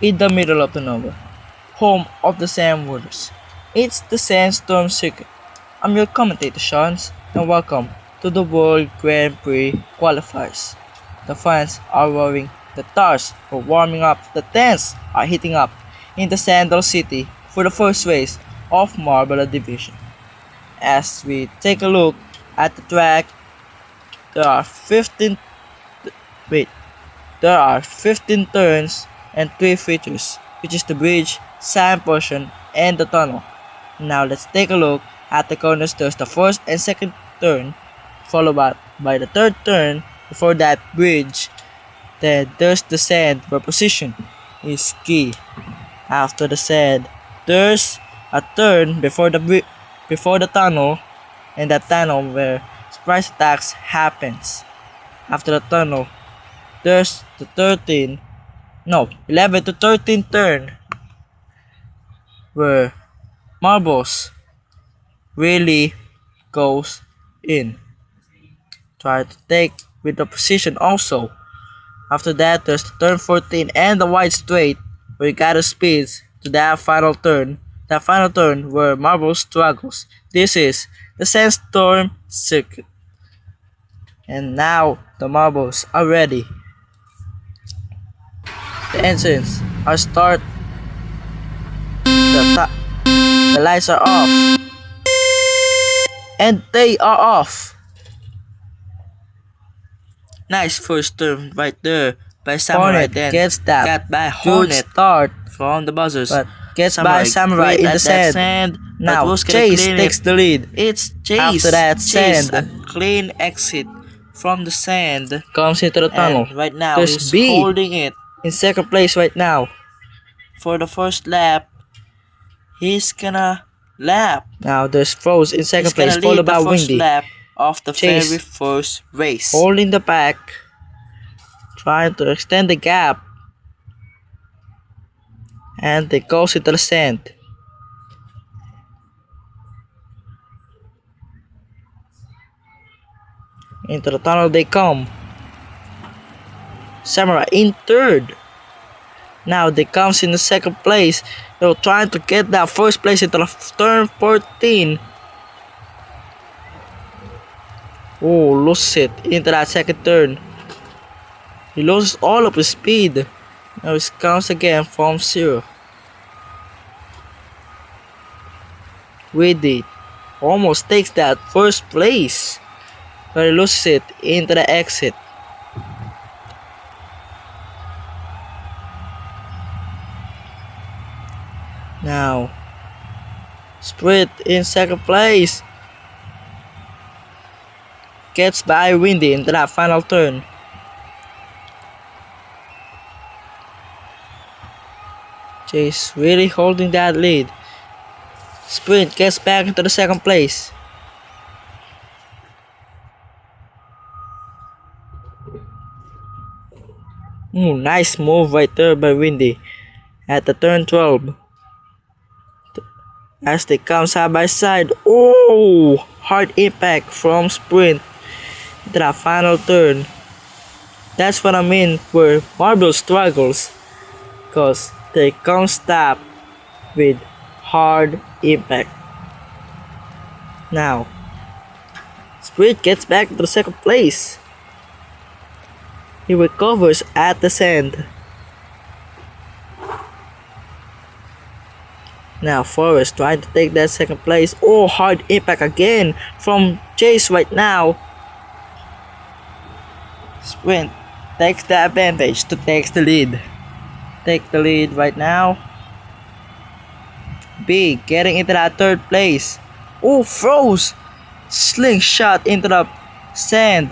in the middle of the nowhere, home of the Sand Warriors. It's the Sandstorm circuit. I'm your commentator Shanz, and welcome to the World Grand Prix qualifiers. The fans are roaring, the cars are warming up, the tents are heating up in the Sandal City for the first race of Marbula Division. As we take a look at the track, there are 15 turns and 3 features, which is the bridge, sand portion, and the tunnel. Now let's take a look at the corners. There's the first and second turn, followed by the third turn before that bridge. Then there's the sand, where position is key. After the sand, there's a turn before the tunnel, and that tunnel where surprise attacks happens. After the tunnel, there's the 11 to 13 turn, where marbles really goes in. Try to take with the position also. After that, there's the turn 14 and the wide straight, where you gotta speed to that final turn. That final turn where marble struggles. This is the Sandstorm circuit. And now the marbles are ready. The engines are start. The lights are off. And they are off. Nice first turn right there by Samurai. Hornet Then gets that got by good Hornet start, from the Bzzzers. but gets by Samurai in the sand. Now Chase takes the lead. It's Chase. After that, Chase, sand. a clean exit from the sand. Comes into the tunnel. And right now There's he's Bea holding it in second place right now. for the first lap. He's gonna lap. Now there's Froze in He's second gonna place, lead followed the by first Windy. lap of the Chase very first race. Holding the pack, trying to extend the gap. And they goes into the sand. Into the tunnel they come. Samurai in third. Now they comes in the second place. They're trying to get that first place into the turn 14. Oh, loses it into that second turn. He loses all of his speed. Now it comes again from 0. Windy almost takes that first place, but he loses it into the exit. Now, Sprint in second place gets by Windy into that final turn. Chase really holding that lead. Sprint gets back into the second place. Nice move right there by Windy at the turn 12. As they come side by side. Oh, hard impact from Sprint into that final turn. That's what I mean where Marble struggles, because they can't stop with hard impact. Now, Sprint gets back to the second place. He recovers at the sand. Now Forrest trying to take that second place. Oh, hard impact again from Chase right now. Sprint takes the advantage to take the lead. Take the lead right now. Bea getting into that third place. Oh, Froze! Slingshot into the sand.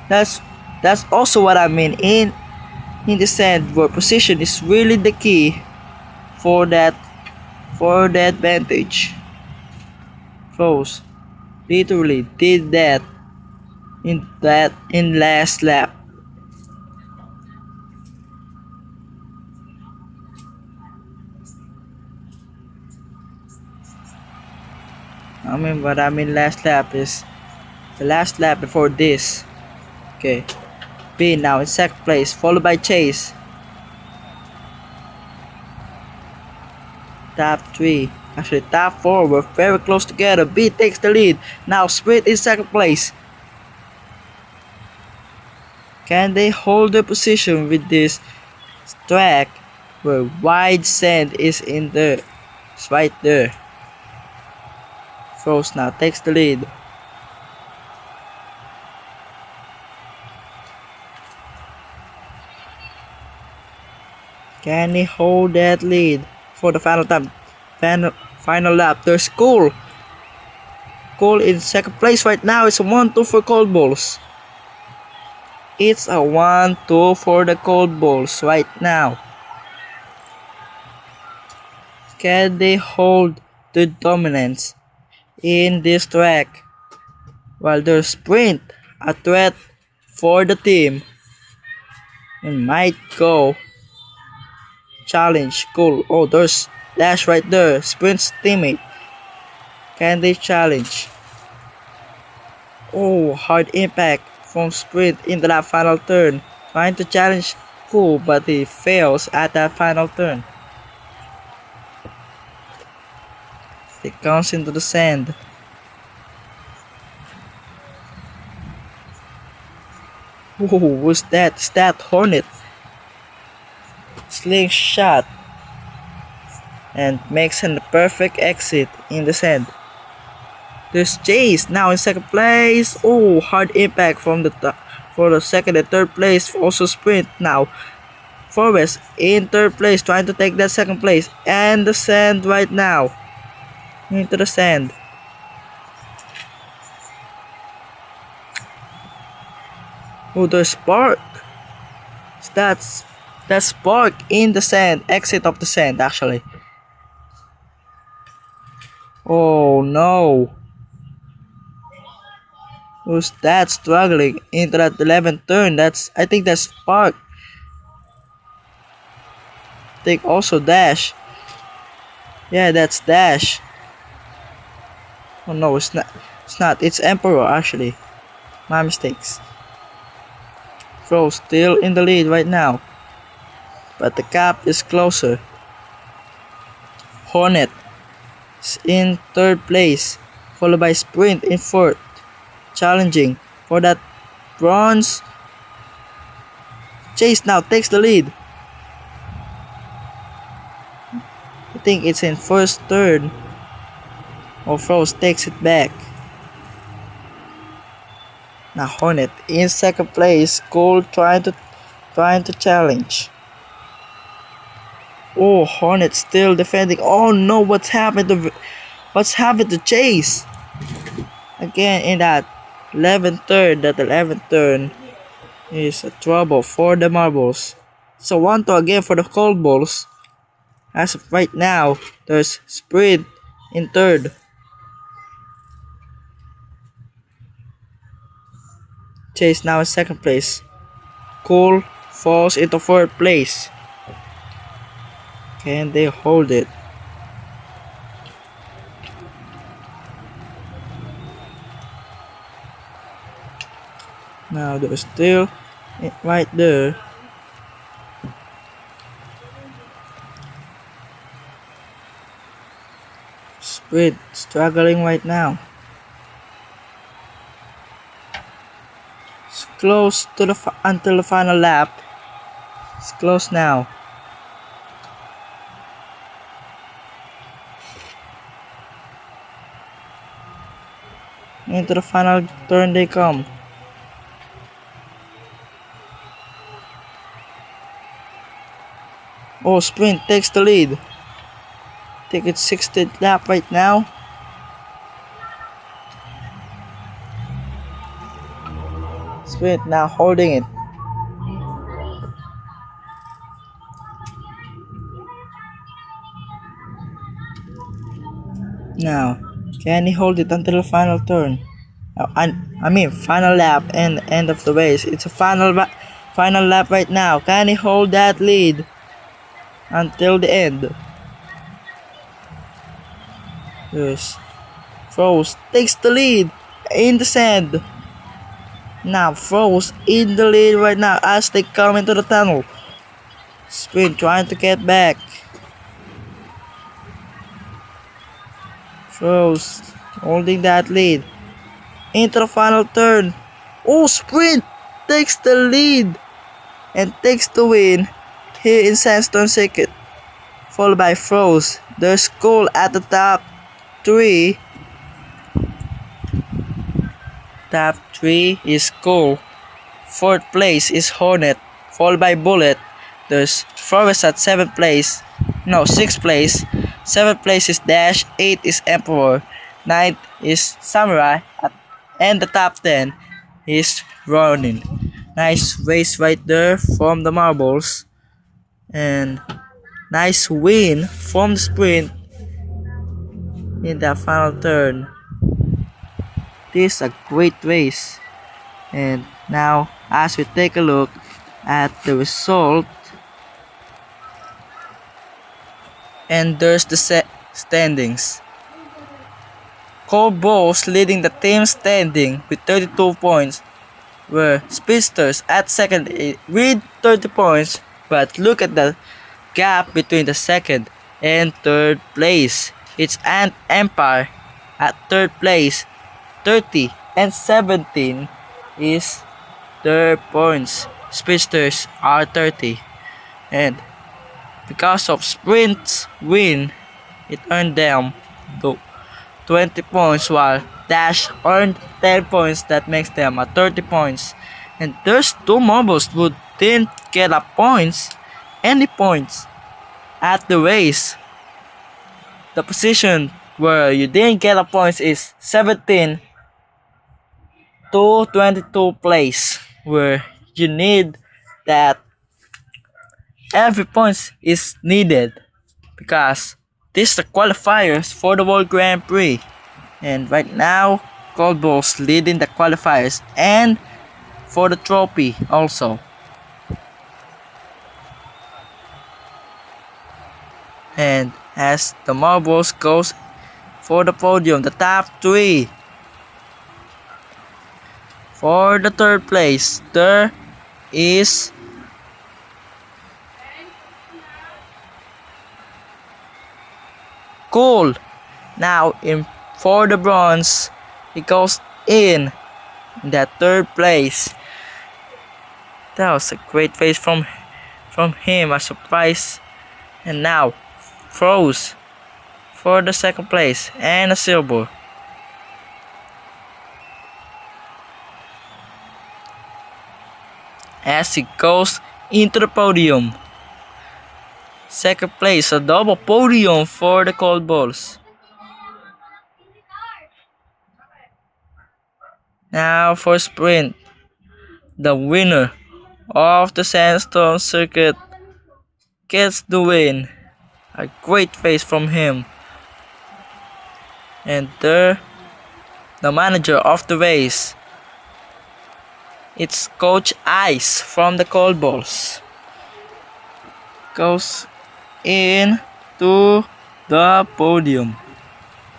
That's also what I mean in the sand, where position is really the key for the advantage. Froze literally did that in last lap. What I mean last lap is the last lap before this. Okay. Bea now in second place, followed by Chase. Top 3. Actually, top 4. We're very close together. B takes the lead. Now Sprint in second place. Can they hold their position with this track where wide sand is in there? It's right there. Frost now takes the lead. Can he hold that lead for the final time? Final lap. There's Cole. Cole in second place right now. It's a 1-2 for Cold Balls. It's a 1-2 for the Cold Balls right now. Can they hold the dominance in this track? While there's Sprint, a threat for the team. And might go challenge Cole. Oh, there's Dash right there. Sprint's teammate. Can they challenge? Oh, hard impact from Sprint in that final turn. Trying to challenge Cole, but he fails at that final turn. It comes into the sand. Oh, what's that? Is that Hornet? Slingshot. And makes a perfect exit in the sand. There's Chase now in second place. Oh, hard impact from for the second and third place. Also Sprint now. Forrest in third place, trying to take that second place. And the sand right now. Into the sand. Oh, there's Spark. That's Spark in the sand. Exit of the sand, actually. Oh no. Who's that struggling into that 11th turn? I think that's Spark. I think also Dash. Yeah, that's Dash. Oh no, it's not. It's not. It's Emperor actually. My mistakes. Fro still in the lead right now, but the gap is closer. Hornet is in third place, followed by Sprint in fourth, challenging for that bronze. Chase now takes the lead. I think it's in first turn. Or Frost takes it back. Now Hornet in second place. Cole trying to challenge. Oh, Hornet still defending. Oh no, what's happened to Chase? Again in that 11th turn. That 11th turn is a trouble for the marbles. So 1-2 again for the Cold Balls. As of right now, there's Sprint in third. Chase now in second place. Cole falls into fourth place. Can they hold it? Now they're still right there. Sprint struggling right now. It's close to until the final lap. It's close now. Into the final turn they come. Oh, Sprint takes the lead. I think it's 16th lap right now. Sprint now holding it. Now, can he hold it until the final turn? I mean, final lap and end of the race. It's a final lap right now. Can he hold that lead until the end? Yes. Frost takes the lead in the sand. Now Frost in the lead right now as they come into the tunnel. Sprint trying to get back. Rose holding that lead. Into the final turn. Oh, Sprint takes the lead and takes the win here in Sandstorm second. Followed by Froze. There's Cole at the top 3. Top 3 is Cole. 4th place is Hornet. Followed by Bullet. There's Forest at 7th place. No, 6th place. 7th place is Dash. 8th is Emperor. 9th is Samurai. And the top 10 is Ronin. Nice race right there from the marbles. And nice win from the sprint in that final turn. This is a great race. And now as we take a look at the result, and there's the standings. Cold Balls leading the team standing with 32 points, where Speedsters at second with 30 points, but look at the gap between the second and third place. It's Ant Empire at third place, 30 and 17 is their points. Speedsters are 30, and because of Sprint's win, it earned them 20 points, while Dash earned 10 points. That makes them at 30 points. And there's 2 marbles who didn't get any points at the race. The position where you didn't get a points is 17 to 22 place, where you need that every point is needed, because this is the qualifiers for the World Grand Prix. And right now, Cold Balls leading the qualifiers and for the trophy also. And as the marbles goes for the podium, the top 3. For the third place, there is Cool. Now for the bronze, it goes in that third place. That was a great face from him, a surprise. And now Froze for the second place and a silver. As he goes into the podium. Second place, a double podium for the Cold Balls. Now for sprint, the winner of the Sandstorm circuit gets the win. A great face from him. And there, the manager of the race, it's Coach Ice from the Cold Balls. Goes in to the podium.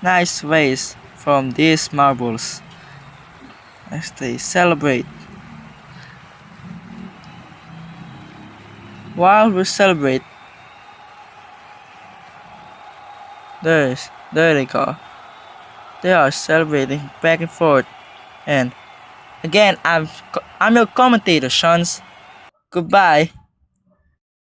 Nice race from these marbles as they celebrate. While we celebrate, there they go. They are celebrating back and forth. And again, I'm your commentator, Shanz. Goodbye.